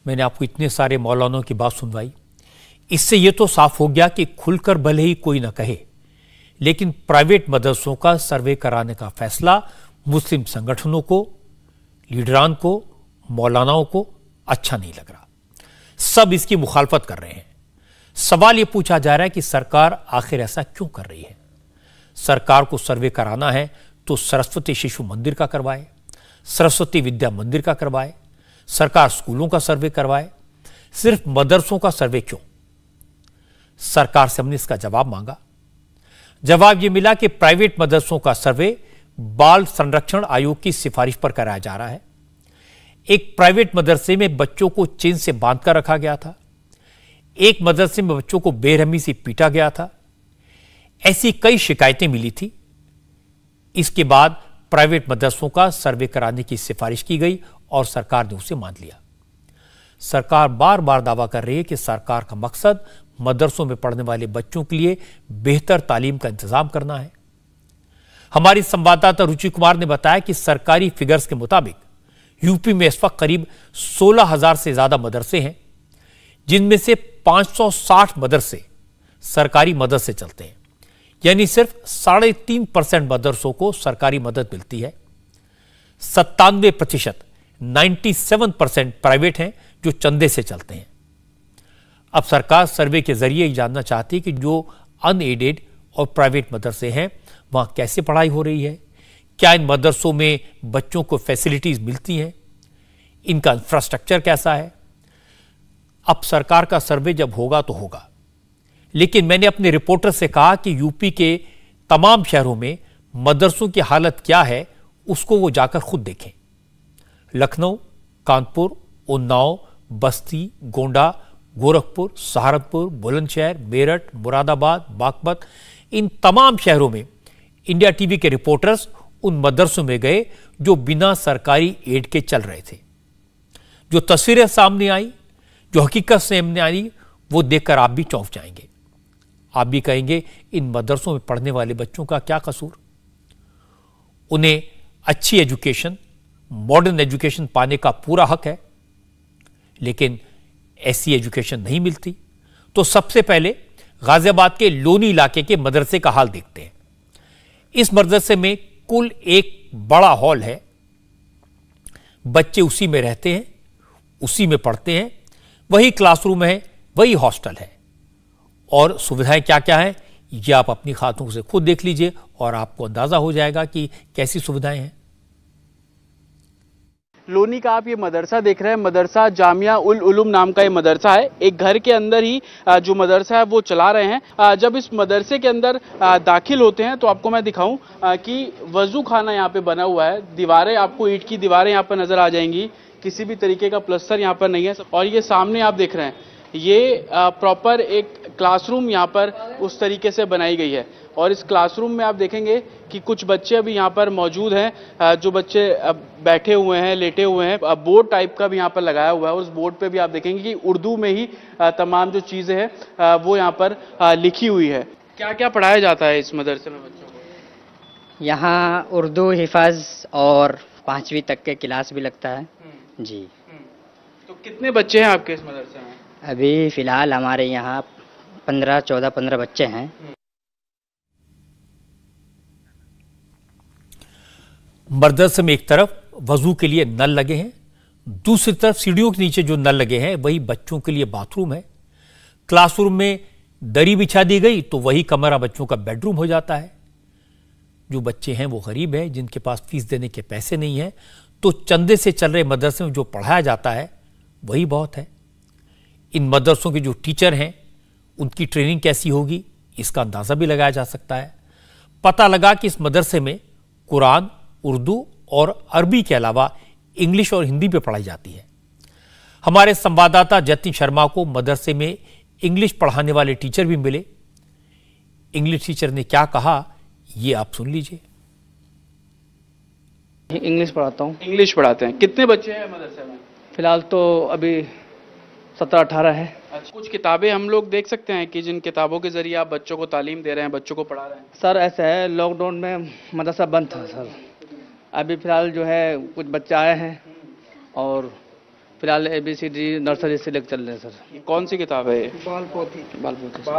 मैंने आपको इतने सारे मौलानों की बात सुनवाई। इससे यह तो साफ हो गया कि खुलकर भले ही कोई न कहे, लेकिन प्राइवेट मदरसों का सर्वे कराने का फैसला मुस्लिम संगठनों को, लीडरान को, मौलानाओं को अच्छा नहीं लग रहा। सब इसकी मुखालफत कर रहे हैं। सवाल यह पूछा जा रहा है कि सरकार आखिर ऐसा क्यों कर रही है? सरकार को सर्वे कराना है तो सरस्वती शिशु मंदिर का करवाए, सरस्वती विद्या मंदिर का करवाए, सरकार स्कूलों का सर्वे करवाए, सिर्फ मदरसों का सर्वे क्यों? सरकार से हमने इसका जवाब मांगा। जवाब यह मिला कि प्राइवेट मदरसों का सर्वे बाल संरक्षण आयोग की सिफारिश पर कराया जा रहा है। एक प्राइवेट मदरसे में बच्चों को चेन से बांधकर रखा गया था, एक मदरसे में बच्चों को बेरहमी से पीटा गया था। ऐसी कई शिकायतें मिली थी। इसके बाद प्राइवेट मदरसों का सर्वे कराने की सिफारिश की गई और सरकार ने उसे मान लिया। सरकार बार बार दावा कर रही है कि सरकार का मकसद मदरसों में पढ़ने वाले बच्चों के लिए बेहतर तालीम का इंतजाम करना है। हमारी संवाददाता रुचि कुमार ने बताया कि सरकारी फिगर्स के मुताबिक यूपी में इस वक्त करीब 16,000 से ज्यादा मदरसे हैं, जिनमें से 560 मदरसे सरकारी मदद से चलते हैं। यानी सिर्फ 3.5% मदरसों को सरकारी मदद मिलती है। 97% 97% प्राइवेट हैं जो चंदे से चलते हैं। अब सरकार सर्वे के जरिए ही जानना चाहती है कि जो अनएडेड और प्राइवेट मदरसे हैं वहां कैसे पढ़ाई हो रही है, क्या इन मदरसों में बच्चों को फैसिलिटीज मिलती हैं, इनका इंफ्रास्ट्रक्चर कैसा है। अब सरकार का सर्वे जब होगा तो होगा, लेकिन मैंने अपने रिपोर्टर से कहा कि यूपी के तमाम शहरों में मदरसों की हालत क्या है उसको वो जाकर खुद देखें। लखनऊ, कानपुर, उन्नाव, बस्ती, गोंडा, गोरखपुर, सहारनपुर, बुलंदशहर, मेरठ, मुरादाबाद, बागपत, इन तमाम शहरों में इंडिया टीवी के रिपोर्टर्स उन मदरसों में गए जो बिना सरकारी एड के चल रहे थे। जो तस्वीरें सामने आई, जो हकीकत सामने आई, वो देखकर आप भी चौंक जाएंगे। आप भी कहेंगे इन मदरसों में पढ़ने वाले बच्चों का क्या कसूर? उन्हें अच्छी एजुकेशन, मॉडर्न एजुकेशन पाने का पूरा हक है, लेकिन ऐसी एजुकेशन नहीं मिलती। तो सबसे पहले गाजियाबाद के लोनी इलाके के मदरसे का हाल देखते हैं। इस मदरसे में कुल एक बड़ा हॉल है, बच्चे उसी में रहते हैं, उसी में पढ़ते हैं, वही क्लासरूम है, वही हॉस्टल है। और सुविधाएं क्या क्या हैं ये आप अपनी आंखों से खुद देख लीजिए और आपको अंदाजा हो जाएगा कि कैसी सुविधाएं हैं। लोनी का आप ये मदरसा देख रहे हैं, मदरसा जामिया उल उलूम नाम का ये मदरसा है। एक घर के अंदर ही जो मदरसा है वो चला रहे हैं। जब इस मदरसे के अंदर दाखिल होते हैं तो आपको मैं दिखाऊं कि वजू खाना यहाँ पे बना हुआ है। दीवारें, आपको ईंट की दीवारें यहाँ पर नजर आ जाएंगी, किसी भी तरीके का प्लास्टर यहाँ पर नहीं है। और ये सामने आप देख रहे हैं, ये प्रॉपर एक क्लासरूम यहाँ पर उस तरीके से बनाई गई है। और इस क्लासरूम में आप देखेंगे कि कुछ बच्चे अभी यहाँ पर मौजूद हैं, जो बच्चे बैठे हुए हैं, लेटे हुए हैं। बोर्ड टाइप का भी यहाँ पर लगाया हुआ है और उस बोर्ड पे भी आप देखेंगे कि उर्दू में ही तमाम जो चीज़ें हैं वो यहाँ पर लिखी हुई है। क्या क्या पढ़ाया जाता है इस मदरसे में बच्चों को? यहाँ उर्दू हिफाज और 5वीं तक के क्लास भी लगता है जी। तो कितने बच्चे हैं आपके इस मदरसे में? अभी फिलहाल हमारे यहाँ 15 बच्चे हैं। मदरसे में एक तरफ वजू के लिए नल लगे हैं, दूसरी तरफ सीढ़ियों के नीचे जो नल लगे हैं वही बच्चों के लिए बाथरूम है। क्लासरूम में दरी बिछा दी गई तो वही कमरा बच्चों का बेडरूम हो जाता है। जो बच्चे हैं वो गरीब हैं, जिनके पास फीस देने के पैसे नहीं हैं, तो चंदे से चल रहे मदरसे में जो पढ़ाया जाता है वही बहुत है। इन मदरसों के जो टीचर हैं उनकी ट्रेनिंग कैसी होगी इसका अंदाजा भी लगाया जा सकता है। पता लगा कि इस मदरसे में कुरान, उर्दू और अरबी के अलावा इंग्लिश और हिंदी भी पढ़ाई जाती है। हमारे संवाददाता जतिन शर्मा को मदरसे में इंग्लिश पढ़ाने वाले टीचर भी मिले। इंग्लिश टीचर ने क्या कहा ये आप सुन लीजिए। इंग्लिश पढ़ाता हूँ। इंग्लिश पढ़ाते हैं। कितने बच्चे हैं मदरसे में? फिलहाल तो अभी 17-18 है। अच्छा, कुछ किताबें हम लोग देख सकते हैं कि जिन किताबों के जरिए आप बच्चों को तालीम दे रहे हैं, बच्चों को पढ़ा रहे हैं? सर ऐसा है, लॉकडाउन में मदरसा बंद था सर। अभी फिलहाल जो है कुछ बच्चे आए हैं और फिलहाल ABCD नर्सरी से लेकर चल रहे हैं सर। ये कौन सी किताब है? ये बाल पोथी बाल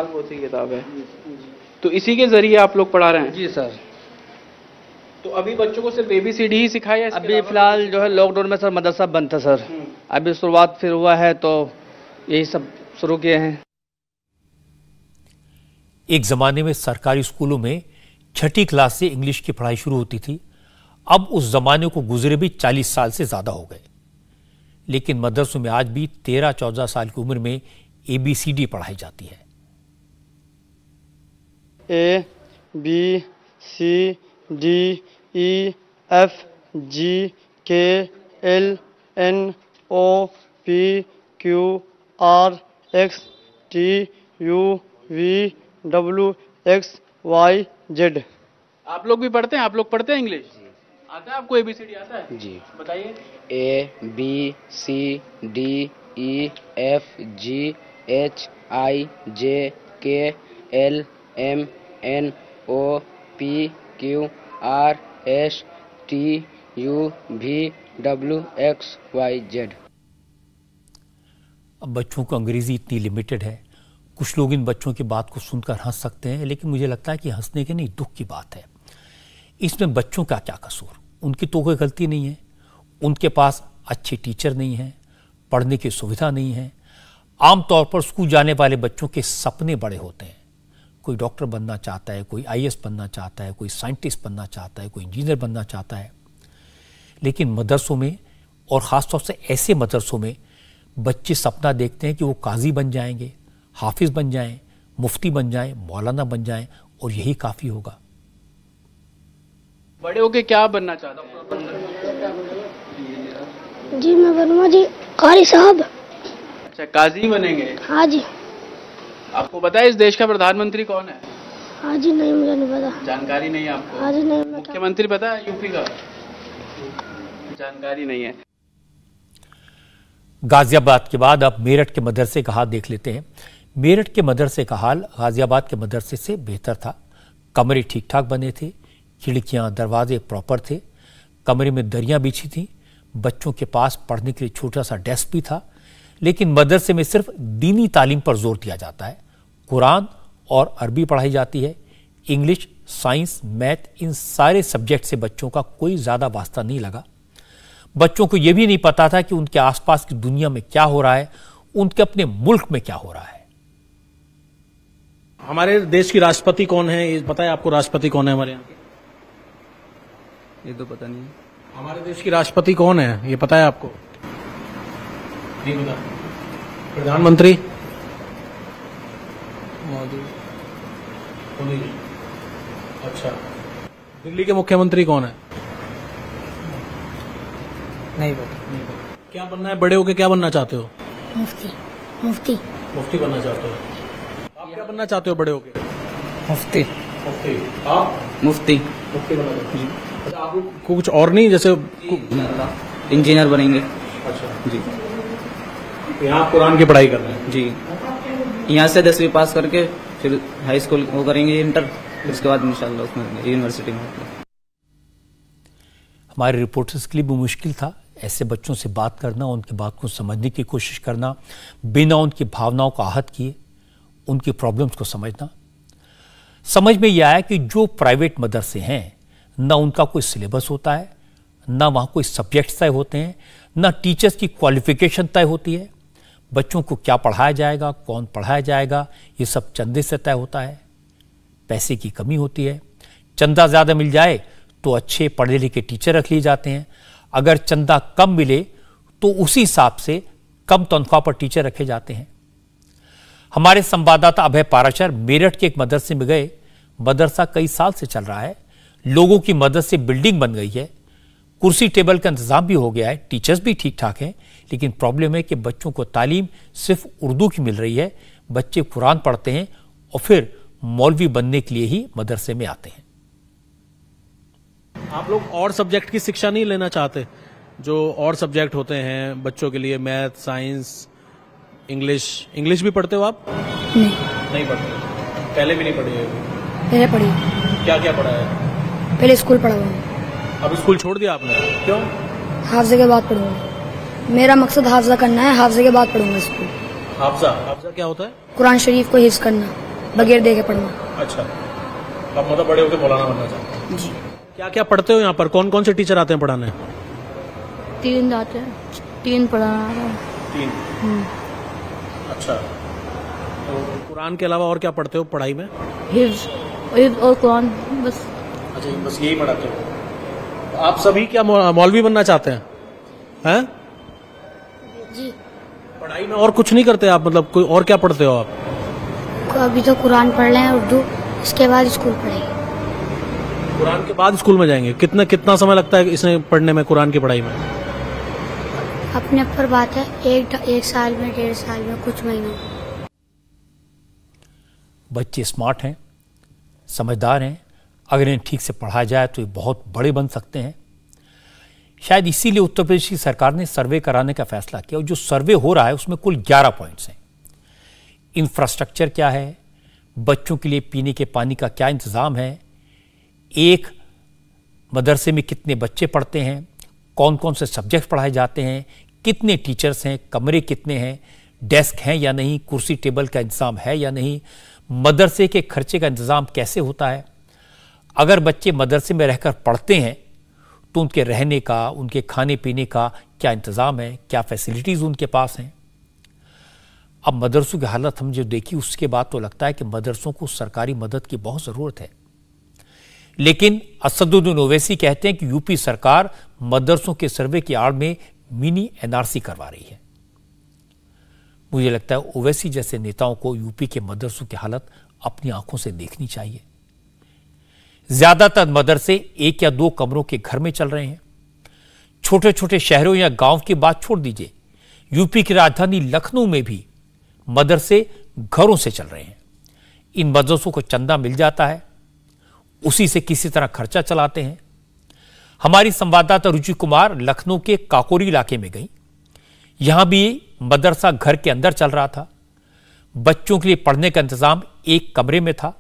पोथी किताब है। तो इसी के जरिए आप लोग पढ़ा रहे हैं? जी सर। तो अभी बच्चों को सिर्फ ABCD ही सिखाया है? अभी फिलहाल जो है लॉकडाउन में सर मदरसा बंद था सर, अभी शुरुआत फिर हुआ है तो यही सब शुरू किए हैं। एक जमाने में सरकारी स्कूलों में 6ठी क्लास से इंग्लिश की पढ़ाई शुरू होती थी। अब उस जमाने को गुजरे भी 40 साल से ज्यादा हो गए, लेकिन मदरसों में आज भी 13-14 साल की उम्र में ABCD पढ़ाई जाती है। A B C D E F G K L N O P Q R X T U V W X Y Z। आप लोग भी पढ़ते हैं? आप लोग पढ़ते हैं इंग्लिश? आता है आपको? ABCD आता है? जी बताइए। A B C D E F G H I J K L M N O P Q R S T U V W X Y Z। अब बच्चों को अंग्रेजी इतनी लिमिटेड है, कुछ लोग इन बच्चों की बात को सुनकर हंस सकते हैं, लेकिन मुझे लगता है कि हंसने के नहीं, दुख की बात है। इसमें बच्चों का क्या कसूर? उनकी तो कोई गलती नहीं है। उनके पास अच्छे टीचर नहीं हैं, पढ़ने की सुविधा नहीं है। आमतौर पर स्कूल जाने वाले बच्चों के सपने बड़े होते हैं। कोई डॉक्टर बनना चाहता है, कोई IAS बनना चाहता है, कोई साइंटिस्ट बनना चाहता है, कोई इंजीनियर बनना चाहता है। लेकिन मदरसों में, और ख़ासतौर से ऐसे मदरसों में, बच्चे सपना देखते हैं कि वो काजी बन जाएंगे, हाफिज बन जाएं, मुफ्ती बन जाएं, मौलाना बन जाएं, और यही काफ़ी होगा। बड़े होके क्या बनना चाहते हैं? जी मैं बनूंगा जी कारी साहब। अच्छा, काजी बनेंगे? हाँ जी। आपको पता है इस देश का प्रधानमंत्री कौन है? हाँ जी नहीं, मुझे नहीं पता। जानकारी नहीं है आपको? हाँ जी नहीं पता। मुख्यमंत्री पता है यूपी का? जानकारी नहीं है। गाजियाबाद के बाद अब मेरठ के मदरसे का हाल देख लेते हैं। मेरठ के मदरसे का हाल गाजियाबाद के मदरसे से बेहतर था। कमरे ठीक ठाक बने थे, खिड़कियां दरवाजे प्रॉपर थे, कमरे में दरियां बिछी थी, बच्चों के पास पढ़ने के लिए छोटा सा डेस्क भी था। लेकिन मदरसे में सिर्फ दीनी तालीम पर जोर दिया जाता है। कुरान और अरबी पढ़ाई जाती है। इंग्लिश, साइंस, मैथ, इन सारे सब्जेक्ट से बच्चों का कोई ज़्यादा वास्ता नहीं लगा। बच्चों को यह भी नहीं पता था कि उनके आसपास की दुनिया में क्या हो रहा है, उनके अपने मुल्क में क्या हो रहा है। हमारे देश की राष्ट्रपति कौन है, ये पता है आपको? राष्ट्रपति कौन है हमारे यहाँ? ये तो पता नहीं। हमारे देश की राष्ट्रपति कौन है, ये पता है आपको? नहीं पता। प्रधानमंत्री? मोदी। अच्छा। दिल्ली के मुख्यमंत्री कौन है? नहीं पता। क्या बनना है बड़े होके, क्या बनना चाहते हो? मुफ्ती। मुफ्ती मुफ्ती बनना चाहते हो? आप क्या बनना चाहते हो बड़े होके? मुफ्ती। मुफ्ती। आप? मुफ्ती। मुफ्ती बनना चाहते हो? अच्छा, आप लोग कुछ और नहीं, जैसे इंजीनियर बनेंगे। अच्छा जी। यहाँ आप कुरान की पढ़ाई कर रहे हैं? जी, यहाँ से 10वीं पास करके फिर हाई स्कूल वो करेंगे, इंटर, फिर उसके बाद इंशाल्लाह उसमें यूनिवर्सिटी में। हमारे रिपोर्टर्स के लिए भी मुश्किल था ऐसे बच्चों से बात करना, उनकी बात को समझने की कोशिश करना, बिना उनकी भावनाओं को आहत किए उनकी प्रॉब्लम्स को समझना। समझ में यह आया कि जो प्राइवेट मदरसे हैं, ना उनका कोई सिलेबस होता है, ना वहाँ कोई सब्जेक्ट्स तय होते हैं, ना टीचर्स की क्वालिफिकेशन तय होती है। बच्चों को क्या पढ़ाया जाएगा, कौन पढ़ाया जाएगा, ये सब चंदे से तय होता है। पैसे की कमी होती है। चंदा ज़्यादा मिल जाए तो अच्छे पढ़े लिखे टीचर रख लिए जाते हैं। अगर चंदा कम मिले तो उसी हिसाब से कम तनख्वाह पर टीचर रखे जाते हैं। हमारे संवाददाता अभय पाराशर मेरठ के एक मदरसे में गए। मदरसा कई साल से चल रहा है, लोगों की मदद से बिल्डिंग बन गई है, कुर्सी टेबल का इंतजाम भी हो गया है, टीचर्स भी ठीक ठाक हैं, लेकिन प्रॉब्लम है कि बच्चों को तालीम सिर्फ उर्दू की मिल रही है। बच्चे कुरान पढ़ते हैं और फिर मौलवी बनने के लिए ही मदरसे में आते हैं। आप लोग और सब्जेक्ट की शिक्षा नहीं लेना चाहते? जो और सब्जेक्ट होते हैं बच्चों के लिए, मैथ, साइंस, इंग्लिश भी पढ़ते हो आप? नहीं पढ़ते। पहले भी नहीं पढ़ी? पहले पढ़ी। क्या क्या पढ़ा है? पहले स्कूल पढ़ा हुआ। अब स्कूल छोड़ दिया आपने? क्यों? हाफिज़े के बाद पढ़ूंगा। मेरा मकसद हाफजा करना है, हाफजे के बाद पढ़ूंगा स्कूल। हाफजा हाफजा क्या होता है? कुरान शरीफ को हिफ्ज करना, बगैर देखे पढ़ना। अच्छा, अब मतलब बड़े होकर मौलाना बनना चाहते हैं जी। क्या क्या पढ़ते हो यहाँ पर? कौन कौन से टीचर आते हैं पढ़ाने? 3 आते हैं, 3 पढ़ाना। 3। अच्छा, तो कुरान के अलावा और क्या पढ़ते हो पढ़ाई में? हिफ्ज और कुरान बस। अच्छा, बस यही पढ़ाते हो। आप सभी क्या मौलवी बनना चाहते हैं? हैं? जी। पढ़ाई में और कुछ नहीं करते आप? मतलब कोई और क्या पढ़ते हो आप? अभी तो कुरान पढ़ रहे हैं उर्दू, इसके बाद स्कूल पढ़ेंगे। कुरान के बाद स्कूल में जाएंगे? कितना समय लगता है इसमें पढ़ने में, कुरान की पढ़ाई में? अपने ऊपर बात है, एक साल में, 1.5 साल में, कुछ महीनों। बच्चे स्मार्ट हैं, समझदार हैं, अगर इन्हें ठीक से पढ़ाया जाए तो ये बहुत बड़े बन सकते हैं। शायद इसीलिए उत्तर प्रदेश की सरकार ने सर्वे कराने का फैसला किया, और जो सर्वे हो रहा है उसमें कुल 11 पॉइंट्स हैं। इंफ्रास्ट्रक्चर क्या है, बच्चों के लिए पीने के पानी का क्या इंतज़ाम है, एक मदरसे में कितने बच्चे पढ़ते हैं, कौन कौन से सब्जेक्ट पढ़ाए जाते हैं, कितने टीचर्स हैं, कमरे कितने हैं, डेस्क हैं या नहीं, कुर्सी टेबल का इंतज़ाम है या नहीं, मदरसे के खर्चे का इंतज़ाम कैसे होता है, अगर बच्चे मदरसे में रहकर पढ़ते हैं तो उनके रहने का, उनके खाने पीने का क्या इंतज़ाम है, क्या फैसिलिटीज़ उनके पास हैं। अब मदरसों की हालत हम जो देखी उसके बाद तो लगता है कि मदरसों को सरकारी मदद की बहुत ज़रूरत है। लेकिन असदुद्दीन ओवैसी कहते हैं कि यूपी सरकार मदरसों के सर्वे की आड़ में मिनी एनआरसी करवा रही है। मुझे लगता है ओवैसी जैसे नेताओं को यूपी के मदरसों की हालत अपनी आंखों से देखनी चाहिए। ज्यादातर मदरसे 1 या 2 कमरों के घर में चल रहे हैं। छोटे छोटे शहरों या गांव की बात छोड़ दीजिए, यूपी की राजधानी लखनऊ में भी मदरसे घरों से चल रहे हैं। इन मदरसों को चंदा मिल जाता है, उसी से किसी तरह खर्चा चलाते हैं। हमारी संवाददाता रुचि कुमार लखनऊ के काकोरी इलाके में गई। यहां भी मदरसा घर के अंदर चल रहा था। बच्चों के लिए पढ़ने का इंतजाम एक कमरे में था।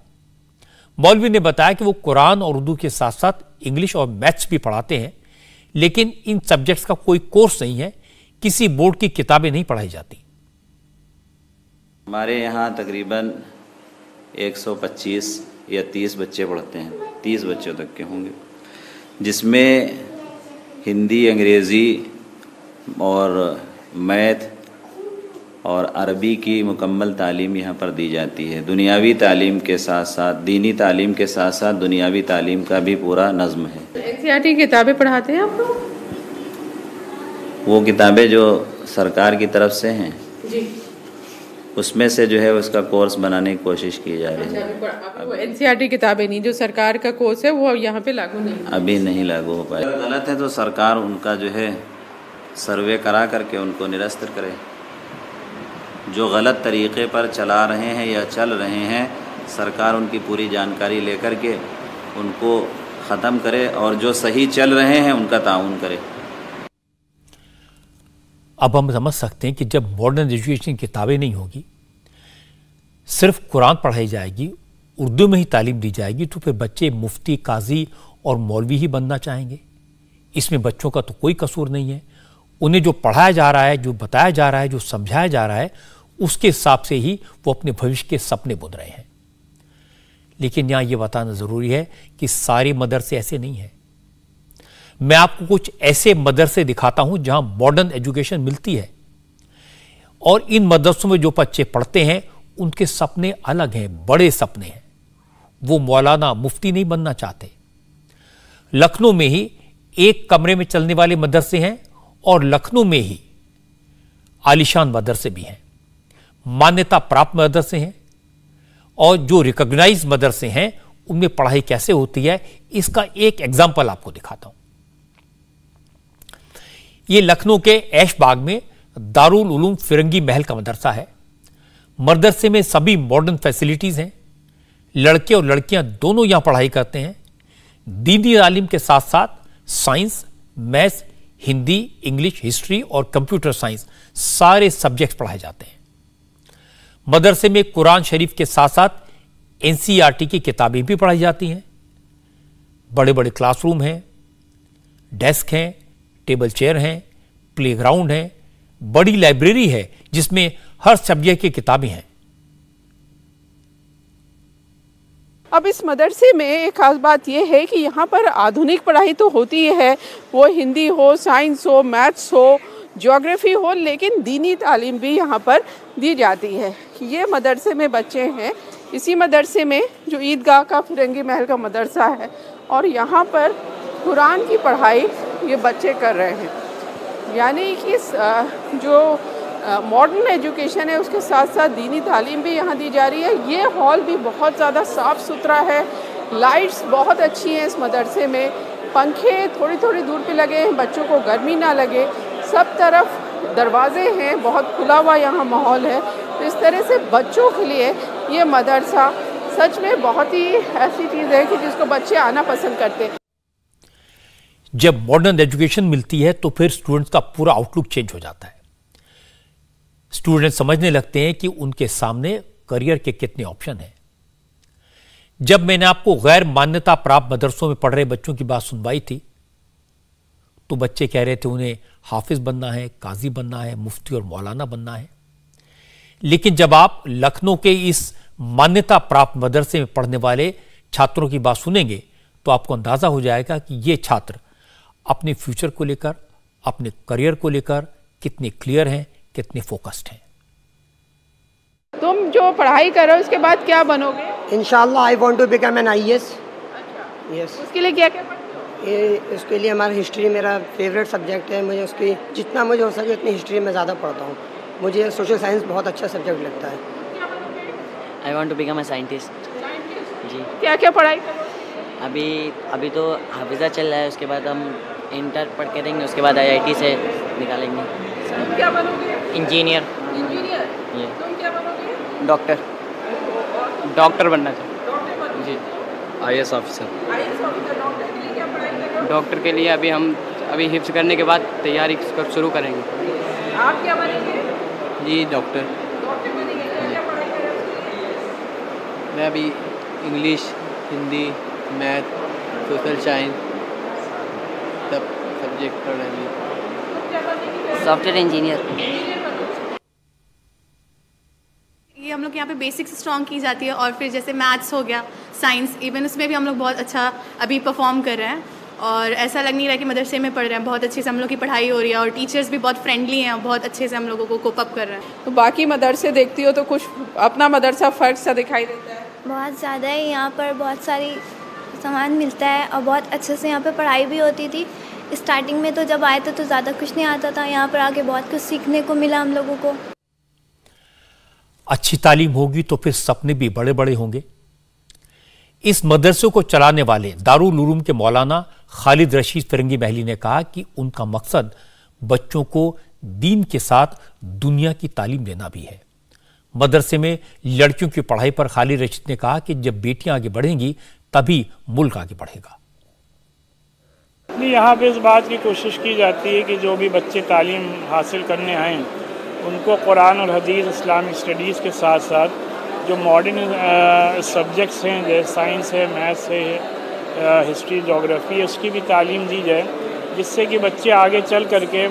मौलवी ने बताया कि वो कुरान और उर्दू के साथ साथ इंग्लिश और मैथ्स भी पढ़ाते हैं, लेकिन इन सब्जेक्ट्स का कोई कोर्स नहीं है, किसी बोर्ड की किताबें नहीं पढ़ाई जाती। हमारे यहाँ तकरीबन 125 या 30 बच्चे पढ़ते हैं, 30 बच्चों तक के होंगे, जिसमें हिंदी, अंग्रेज़ी और मैथ और अरबी की मुकम्मल तालीम यहाँ पर दी जाती है। दुनियावी तालीम के साथ साथ, दीनी तालीम के साथ साथ दुनियावी तालीम का भी पूरा नज़्म है। एनसीईआरटी की किताबें पढ़ाते हैं आप लोग? वो किताबें जो सरकार की तरफ से हैं जी, उसमें से जो है उसका कोर्स बनाने की कोशिश की जा रही है। वो एनसीईआरटी किताबें नहीं, जो सरकार का कोर्स है वो यहाँ पे लागू नहीं, अभी नहीं लागू हो पाए। गलत है तो सरकार उनका जो है सर्वे करा करके उनको निरस्त करे। जो गलत तरीक़े पर चला रहे हैं या चल रहे हैं, सरकार उनकी पूरी जानकारी लेकर के उनको ख़त्म करे, और जो सही चल रहे हैं उनका ताउन करे। अब हम समझ सकते हैं कि जब मॉडर्न एजुकेशन की किताबें नहीं होगी, सिर्फ कुरान पढ़ाई जाएगी, उर्दू में ही तालीम दी जाएगी, तो फिर बच्चे मुफ्ती, काजी और मौलवी ही बनना चाहेंगे। इसमें बच्चों का तो कोई कसूर नहीं है। उन्हें जो पढ़ाया जा रहा है, जो बताया जा रहा है, जो समझाया जा रहा है, उसके हिसाब से ही वो अपने भविष्य के सपने बुन रहे हैं। लेकिन यहाँ ये बताना ज़रूरी है कि सारे मदरसे ऐसे नहीं हैं। मैं आपको कुछ ऐसे मदरसे दिखाता हूं जहां मॉडर्न एजुकेशन मिलती है, और इन मदरसों में जो बच्चे पढ़ते हैं उनके सपने अलग हैं, बड़े सपने हैं। वो मौलाना, मुफ्ती नहीं बनना चाहते। लखनऊ में ही एक कमरे में चलने वाले मदरसे हैं, और लखनऊ में ही आलीशान मदरसे भी हैं, मान्यता प्राप्त मदरसे हैं। और जो रिकॉग्नाइज मदरसे हैं उनमें पढ़ाई कैसे होती है, इसका एक एग्जाम्पल आपको दिखाता हूं। ये लखनऊ के ऐशबाग में दारुल उलूम फिरंगी महल का मदरसा है। मदरसे में सभी मॉडर्न फैसिलिटीज हैं। लड़के और लड़कियां दोनों यहां पढ़ाई करते हैं। दीनी तालीम के साथ साथ science, maths, Hindi, English, history और कंप्यूटर साइंस सारे सब्जेक्ट्स पढ़ाए जाते हैं। मदरसे में कुरान शरीफ के साथ साथ एनसीईआरटी की किताबें भी पढ़ाई जाती हैं। बड़े बड़े क्लासरूम हैं, डेस्क हैं, टेबल चेयर हैं, प्लेग्राउंड हैं, बड़ी लाइब्रेरी है जिसमें हर सब्जेक्ट की किताबें हैं। अब इस मदरसे में एक खास बात यह है कि यहाँ पर आधुनिक पढ़ाई तो होती है, वो हिंदी हो, साइंस हो, मैथ्स हो, ज्योग्राफी हो, लेकिन दीनी तालीम भी यहाँ पर दी जाती है। ये मदरसे में बच्चे हैं, इसी मदरसे में जो ईदगाह का फिरंगी महल का मदरसा है, और यहाँ पर कुरान की पढ़ाई ये बच्चे कर रहे हैं। यानी कि जो मॉडर्न एजुकेशन है उसके साथ साथ दीनी तालीम भी यहाँ दी जा रही है। ये हॉल भी बहुत ज़्यादा साफ़ सुथरा है, लाइट्स बहुत अच्छी हैं इस मदरसे में, पंखे थोड़ी थोड़ी दूर पे लगे हैं, बच्चों को गर्मी ना लगे, सब तरफ दरवाजे हैं, बहुत खुला हुआ यहाँ माहौल है। तो इस तरह से बच्चों के लिए ये मदरसा सच में बहुत ही ऐसी चीज़ है कि जिसको बच्चे आना पसंद करते हैं। जब मॉडर्न एजुकेशन मिलती है तो फिर स्टूडेंट्स का पूरा आउटलुक चेंज हो जाता है। स्टूडेंट समझने लगते हैं कि उनके सामने करियर के कितने ऑप्शन हैं। जब मैंने आपको गैर मान्यता प्राप्त मदरसों में पढ़ रहे बच्चों की बात सुनवाई थी तो बच्चे कह रहे थे उन्हें हाफिज बनना है, काजी बनना है, मुफ्ती और मौलाना बनना है। लेकिन जब आप लखनऊ के इस मान्यता प्राप्त मदरसे में पढ़ने वाले छात्रों की बात सुनेंगे तो आपको अंदाजा हो जाएगा कि ये छात्र अपने फ्यूचर को लेकर, अपने करियर को लेकर कितने क्लियर हैं, कितने फोकस्ड हैं। तुम जो पढ़ाई कर रहे हो उसके बाद क्या बनोगे? इंशाल्लाह I want to become an IAS. Yes. उसके लिए क्या क्या पढ़ते हो? उसके लिए हमारा हिस्ट्री मेरा फेवरेट सब्जेक्ट है। मुझे उसकी जितना मुझे हो सके उतनी हिस्ट्री में ज़्यादा पढ़ता हूँ। मुझे सोशल साइंस बहुत अच्छा सब्जेक्ट लगता है। I want to become a scientist. जी। क्या क्या पढ़ाई करोगे? अभी तो हाफिज़ा चल रहा है, उसके बाद हम इंटर पढ़ के रहेंगे, उसके बाद IIT से निकालेंगे। तुम क्या बनोगे? इंजीनियर। इंजीनियर? तुम क्या बनोगे? डॉक्टर बनना चाहिए जी। IAS officer. डॉक्टर के लिए क्या पढ़ाई कर रहे हो? डॉक्टर के लिए अभी हिफ्ज़ करने के बाद तैयारी शुरू करेंगे। आप क्या बनेंगे? जी डॉक्टर। डॉक्टर बनेंगे। क्या पढ़ाई कर रहे हो? मैं अभी English, Hindi, math, social science सब सब्जेक्ट पढ़ रहे हैं। Software engineer. ये हम लोग यहाँ पे बेसिक्स स्ट्रॉन्ग की जाती है, और फिर जैसे मैथ्स हो गया, साइंस, इवन उसमें भी हम लोग बहुत अच्छा अभी परफॉर्म कर रहे हैं। और ऐसा लग नहीं रहा कि मदरसे में पढ़ रहे हैं, बहुत अच्छे से हम लोग की पढ़ाई हो रही है, और टीचर्स भी बहुत फ्रेंडली हैं, बहुत अच्छे से हम लोगों को कोप अप कर रहे हैं। तो बाकी मदरसे देखती हो तो कुछ अपना मदरसा फ़र्क सा दिखाई देता है? बहुत ज़्यादा है। यहाँ पर बहुत सारी सामान मिलता है और बहुत अच्छे से यहाँ पर पढ़ाई भी होती थी। स्टार्टिंग में तो जब आए थे तो ज़्यादा कुछ नहीं आता था, यहाँ पर आके बहुत कुछ सीखने को मिला हम लोगों को। अच्छी तालीम होगी तो फिर सपने भी बड़े बड़े होंगे। इस मदरसे को चलाने वाले दारुल उलूम के मौलाना खालिद रशीद फिरंगी महली ने कहा कि उनका मकसद बच्चों को दीन के साथ दुनिया की तालीम देना भी है। मदरसे में लड़कियों की पढ़ाई पर खालिद रशीद ने कहा कि जब बेटियां आगे बढ़ेंगी तभी मुल्क आगे बढ़ेगा। यहाँ पे इस बात की कोशिश की जाती है कि जो भी बच्चे तालीम हासिल करने आएँ उनको कुरान और हदीस, इस्लामिक स्टडीज़ के साथ साथ जो मॉडर्न सब्जेक्ट्स हैं जैसे साइंस है, मैथ्स है, हिस्ट्री, जोग्राफ़ी है, उसकी भी तालीम दी जाए, जिससे कि बच्चे आगे चल करके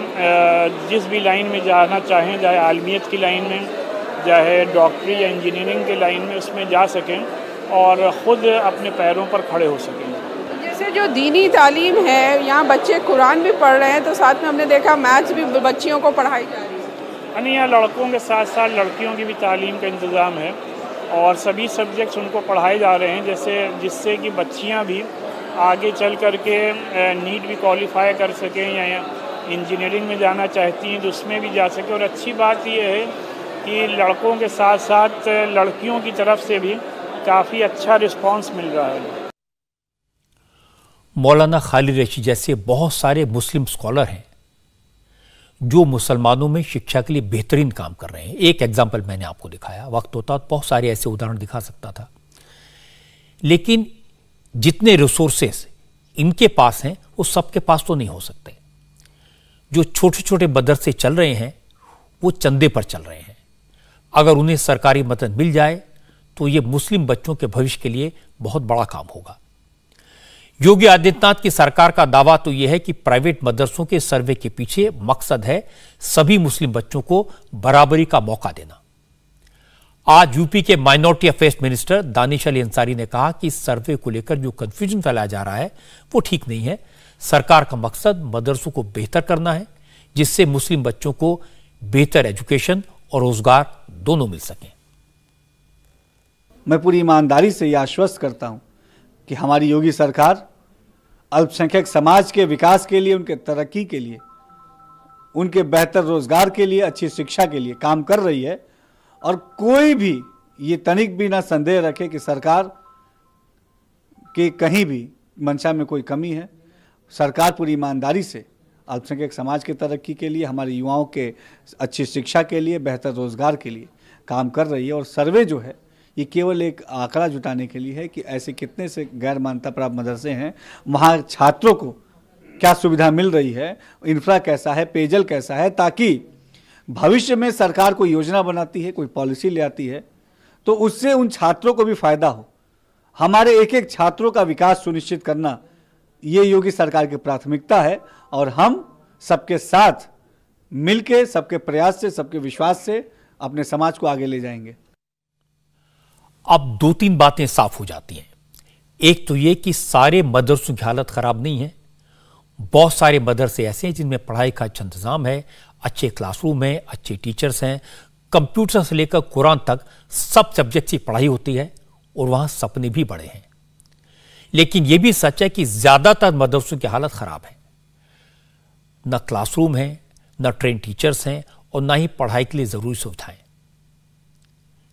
जिस भी लाइन में जाना चाहें, चाहे आलमियत की लाइन में, चाहे डॉक्टरी या इंजीनियरिंग के लाइन में, उसमें जा सकें और ख़ुद अपने पैरों पर खड़े हो सकें। जैसे जो दीनी तालीम है, यहाँ बच्चे कुरान भी पढ़ रहे हैं, तो साथ में हमने देखा मैथ्स भी बच्चियों को पढ़ाई जा रही है। यानी यहाँ लड़कों के साथ साथ लड़कियों की भी तालीम का इंतज़ाम है और सभी सब्जेक्ट्स उनको पढ़ाए जा रहे हैं, जिससे कि बच्चियाँ भी आगे चल कर के नीट भी क्वालिफाई कर सकें या इंजीनियरिंग में जाना चाहती हैं तो उसमें भी जा सकें। और अच्छी बात यह है कि लड़कों के साथ साथ लड़कियों की तरफ से भी काफ़ी अच्छा रिस्पांस मिल रहा है। मौलाना खालिद रशीद जैसे बहुत सारे मुस्लिम स्कॉलर हैं जो मुसलमानों में शिक्षा के लिए बेहतरीन काम कर रहे हैं। एक एग्जाम्पल मैंने आपको दिखाया, वक्त होता तो बहुत सारे ऐसे उदाहरण दिखा सकता था, लेकिन जितने रिसोर्सेस इनके पास हैं वो सबके पास तो नहीं हो सकते। जो छोटे छोटे मदरसे चल रहे हैं वो चंदे पर चल रहे हैं। अगर उन्हें सरकारी मदद मिल जाए तो ये मुस्लिम बच्चों के भविष्य के लिए बहुत बड़ा काम होगा। योगी आदित्यनाथ की सरकार का दावा तो यह है कि प्राइवेट मदरसों के सर्वे के पीछे मकसद है सभी मुस्लिम बच्चों को बराबरी का मौका देना। आज यूपी के minority affairs minister Danish Ali Ansari ने कहा कि इस सर्वे को लेकर जो कंफ्यूजन फैलाया जा रहा है वो ठीक नहीं है। सरकार का मकसद मदरसों को बेहतर करना है, जिससे मुस्लिम बच्चों को बेहतर एजुकेशन और रोजगार दोनों मिल सकें। मैं पूरी ईमानदारी से यह आश्वस्त करता हूं कि हमारी योगी सरकार अल्पसंख्यक समाज के विकास के लिए, उनके तरक्की के लिए, उनके बेहतर रोजगार के लिए, अच्छी शिक्षा के लिए काम कर रही है। और कोई भी ये तनिक भी ना संदेह रखे कि सरकार के कहीं भी मंशा में कोई कमी है। सरकार पूरी ईमानदारी से अल्पसंख्यक समाज के तरक्की के लिए, हमारे युवाओं के अच्छी शिक्षा के लिए, बेहतर रोजगार के लिए काम कर रही है। और सर्वे जो है ये केवल एक आंकड़ा जुटाने के लिए है कि ऐसे कितने से गैर मान्यता प्राप्त मदरसे हैं, वहाँ छात्रों को क्या सुविधा मिल रही है, इंफ्रा कैसा है, पेयजल कैसा है, ताकि भविष्य में सरकार कोई योजना बनाती है, कोई पॉलिसी ले आती है तो उससे उन छात्रों को भी फायदा हो। हमारे एक एक छात्रों का विकास सुनिश्चित करना ये योगी सरकार की प्राथमिकता है और हम सबके साथ मिलके, सबके प्रयास से, सबके विश्वास से अपने समाज को आगे ले जाएंगे। अब 2-3 बातें साफ हो जाती हैं। एक तो ये कि सारे मदरसों की हालत खराब नहीं है। बहुत सारे मदरसे ऐसे हैं जिनमें पढ़ाई का अच्छा इंतजाम है, अच्छे क्लासरूम हैं, अच्छे टीचर्स हैं, कंप्यूटर से लेकर कुरान तक सब सब्जेक्ट की पढ़ाई होती है और वहां सपने भी बड़े हैं। लेकिन यह भी सच है कि ज्यादातर मदरसों की हालत खराब है। न क्लासरूम है, न ट्रेन टीचर्स हैं और न ही पढ़ाई के लिए जरूरी सुविधाएं।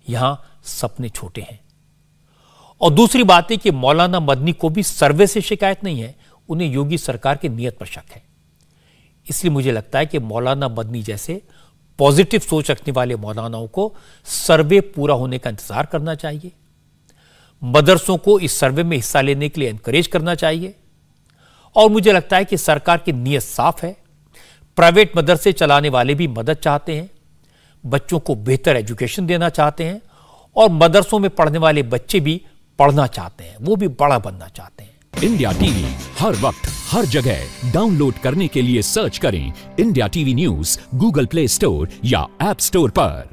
यहां सपने छोटे हैं। और दूसरी बात है कि मौलाना मदनी को भी सर्वे से शिकायत नहीं है, उन्हें योगी सरकार की नीयत पर शक है। इसलिए मुझे लगता है कि मौलाना मदनी जैसे पॉजिटिव सोच रखने वाले मौलानाओं को सर्वे पूरा होने का इंतजार करना चाहिए, मदरसों को इस सर्वे में हिस्सा लेने के लिए एनकरेज करना चाहिए। और मुझे लगता है कि सरकार की नीयत साफ है। प्राइवेट मदरसे चलाने वाले भी मदद चाहते हैं, बच्चों को बेहतर एजुकेशन देना चाहते हैं और मदरसों में पढ़ने वाले बच्चे भी पढ़ना चाहते हैं, वो भी बड़ा बनना चाहते हैं। इंडिया टीवी हर वक्त हर जगह डाउनलोड करने के लिए सर्च करें India TV news Google play store या ऐप स्टोर पर।